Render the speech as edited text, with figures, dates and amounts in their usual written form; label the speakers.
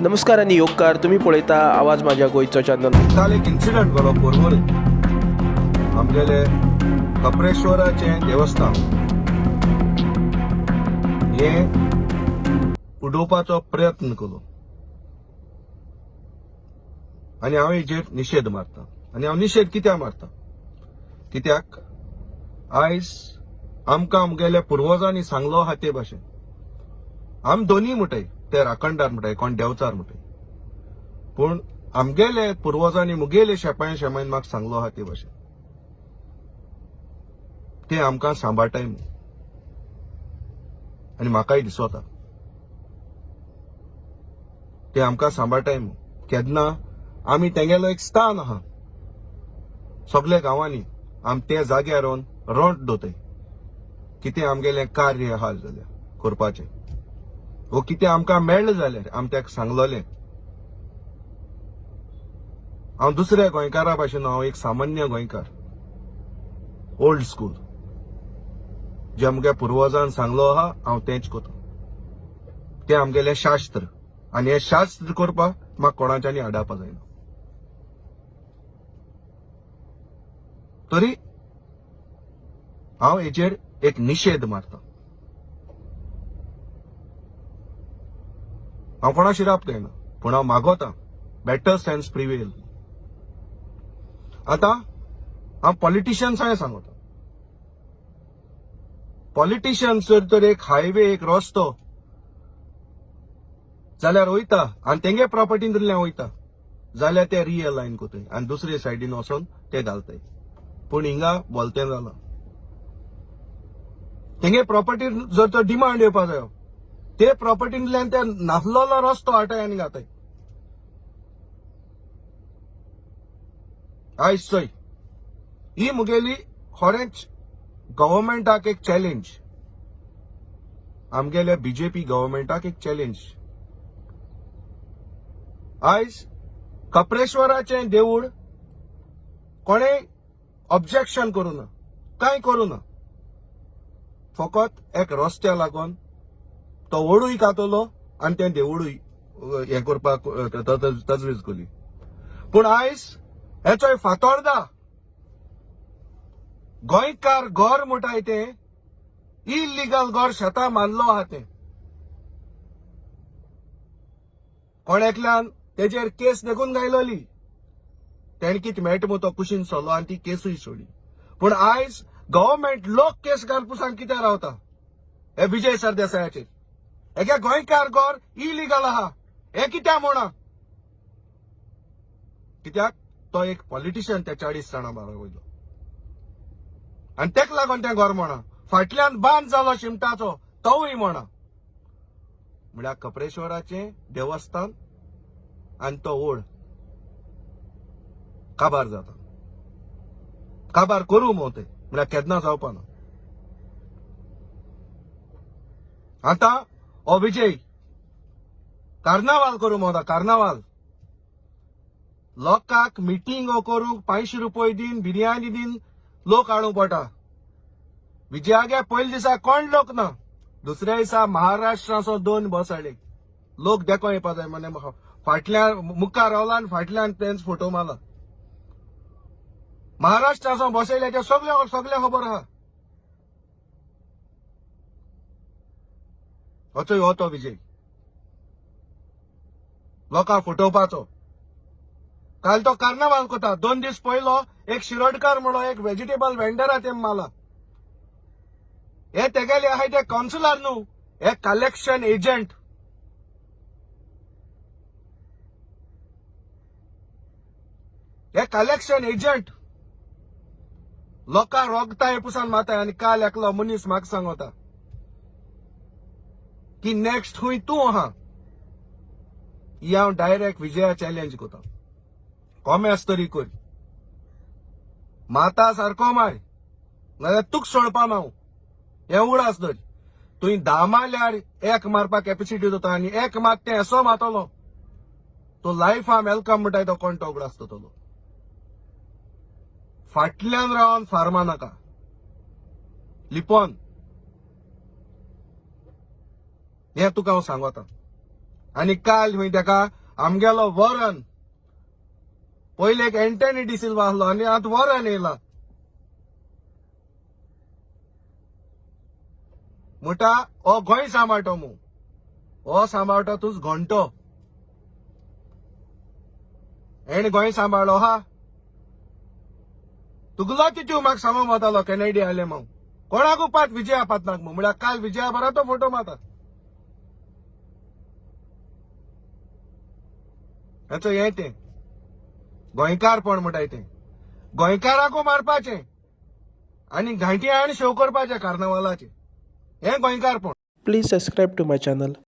Speaker 1: नमस्कार आणि योगकार. तुम्ही पळयता आवाज माझ्या गोयचो चॅनल.
Speaker 2: काल एक इन्सिडंट घडलो पोरवोर आमगेले कपरेश्वराचे देवस्थान हे उडोवपाचो प्रयत्न केलो आनी हांव हेजेर निशेध मारता. आनी हांव निशेध कित्याक मारता, कित्याक आयज आमकां आमगेल्या पुर्वजांनी सांगलो आहा ते भाशेन आम दोनी म्हणटाय, ते राखणदार म्हणटाय, कोण देंवचार म्हणटाय, पूण आमगेले पुर्वजांनी मुगेले शेपायन शेमायन म्हाका सांगलो आहा ते भाशेन ते आमकां सांबाळटाय म्हूण. आनी म्हाकाय दिसोता ते आमकां सांबाळटाय म्हूण. केन्ना आमी तेंगेलो एक स्थान आहा सगळ्या गांवांनी, आम ते जाग्यार रोंट दोताय. कितें आमगेलें कार्य आहा जाल्यार करपाचें, वो कितें आमकां मेळ्ळें जाल्यार आम तेका सांगलोलें. हांव दुसऱ्या गोंयकारा भाशेन हांव एक सामान्य गोंयकार, ओल्ड स्कूल. जे आमगे पुर्वजान सांगलो आहा हांव तेंच कोता. ते आमगेलें शास्त्र, आनी हें शास्त्र करपाक म्हाका कोणाच्यानी आडावपा जायना. तरी हांव हेजेर एक निशेध मारता. हांव कोणा शिराप घेयना, पूण हांव मागोता बेटर सेन्स प्रिवेल. आतां हांव पॉलिटिशियन्सांय सांगता, पॉलिटिशियन्स जर तर एक हायवे, एक रस्तो जाल्यार वयता आनी तेंगे प्रॉपर्टींतल्यान वयता जाल्यार ते रिअलायन कोताय आनी दुसरे सायडीन वचोन ते घालताय. पूण हिंगा बोलतें जालां, तेंगे प्रॉपर्टी जर तर डिमांड येवपा जायो, ते प्रॉपर्टींतल्यान ते नासलोलो रस्तो हाटाय आनी घाताय. आयज चोय ही मुगेली खरेंच गव्हर्मेंटाक एक चॅलेंज, आमगेल्या बीजेपी गव्हर्मेंटाक एक चॅलेंज. आयज कपरेश्वराचें देवूळ कोणेय ऑब्जेक्शन करूं ना, कांय करूं ना. फकत एक रस्त्या लागून तो ओडूय कातलो आनी तें देवूळूय हें करपाक तजवीज केली. पूण आयज हेचोय फातोर्डा गोंयकार घर म्हणटाय ते इलिगल घर शेतां मारलो आहा ते कोण एकल्यान तेजेर केस देखून गायलोली. तेणे कितें मेळटा मू तो कुशीन सोलो आनी ती केसूय सोडली. पूण आयज गव्हर्मेंट लोक केस घालपाक कित्याक रावता हे विजय सरदेसायाचेर. एका गोंयकार घर इलिगल आहा हे कित्याक म्हणा, कित्याक तो एक पॉलिटिशियन ते 40 जाणां बारा वयलो आनी तेका लागून तें घर म्हणा. फाटल्यान बांद जालो शिमटाचो तोवूय म्हणा. म्हळ्यार कपरेश्वराचें देवस्थान आनी तो ओड काबार जाता, काबार करूं मोते म्हळ्यार केन्ना जावपा ना. आतां हो विजय कार्नावाल करूं मोता, कार्नावाल लोकांक मिटींग करूंक 500 रुपये दिन, बिर्याणी दिन लोक हाडूंक पडटा. विजयागे पयले दिसा कोण लोक ना, दुसऱ्या दिसा महाराष्ट्राचो 2 बस हाडले. लोक देखो येवपा जाय म्हणे फाटल्यान मुखार रावला आनी फाटल्यान तेंच फोटो मारला. महाराष्ट्राचो बस येयले ते सगळे खबर आहा. होचोय हो तो विजय लोकांक फटोवपाचो. काल तो कार्नावाल कोता. 2 दीस पयलो एक शिरोडकार म्हणून एक व्हेजिटेबल वेंडर हा ते मारला. हे तेगेले आहाय ते कावन्सिलर न्हू, हे कलेक्शन एजंट. हे कलेक्शन एजंट लोकांक रोगताय पुसान माताय. आनी काल एकलो मनीस म्हाका सांगता की नेक्स्ट खूंय तूं आहा ही हांव डायरेक्ट विजया चॅलेंज कोता. कॉमेस तरी कर, माता सारको माय नाजाल्यार तुका सोडपा हांव. हें उगडास धर. तुवें 10 मारल्यार 1 मारपाक कॅपेसिटी जाता आनी 1 मात तें असो मारतलो तो लायफा वेलकम म्हणटाय तो कोण तो उगडास जातलो. फाटल्यान रावन फार्मा नाका, लिपोन हें तुका हांव सांगता. आनी काल खंय ताका आमगेलो वॉरन पयले एक एंटनी डिसिल्वा आसलो आनी आतां वॉरन येयला म्हणटा हो गोंय सांबाळटो हो सांबाळटो तूच घंटो हेण गोंय सांबाळ्ळो हा तुगलो तितू म्हाका सांगो मातालो कॅनेडी आले मग कोणाकू पात विजया पातनाक म्हळ्यार काल विजया बरा तो फोटो मातात हेचो हें तें गोंयकारपण म्हणटाय तें गोंयकाराकू मारपाचें आनी घांटी आनी शेव करपाचें कार्नावालाचें हें गोंयकारपण
Speaker 1: please subscribe to my channel.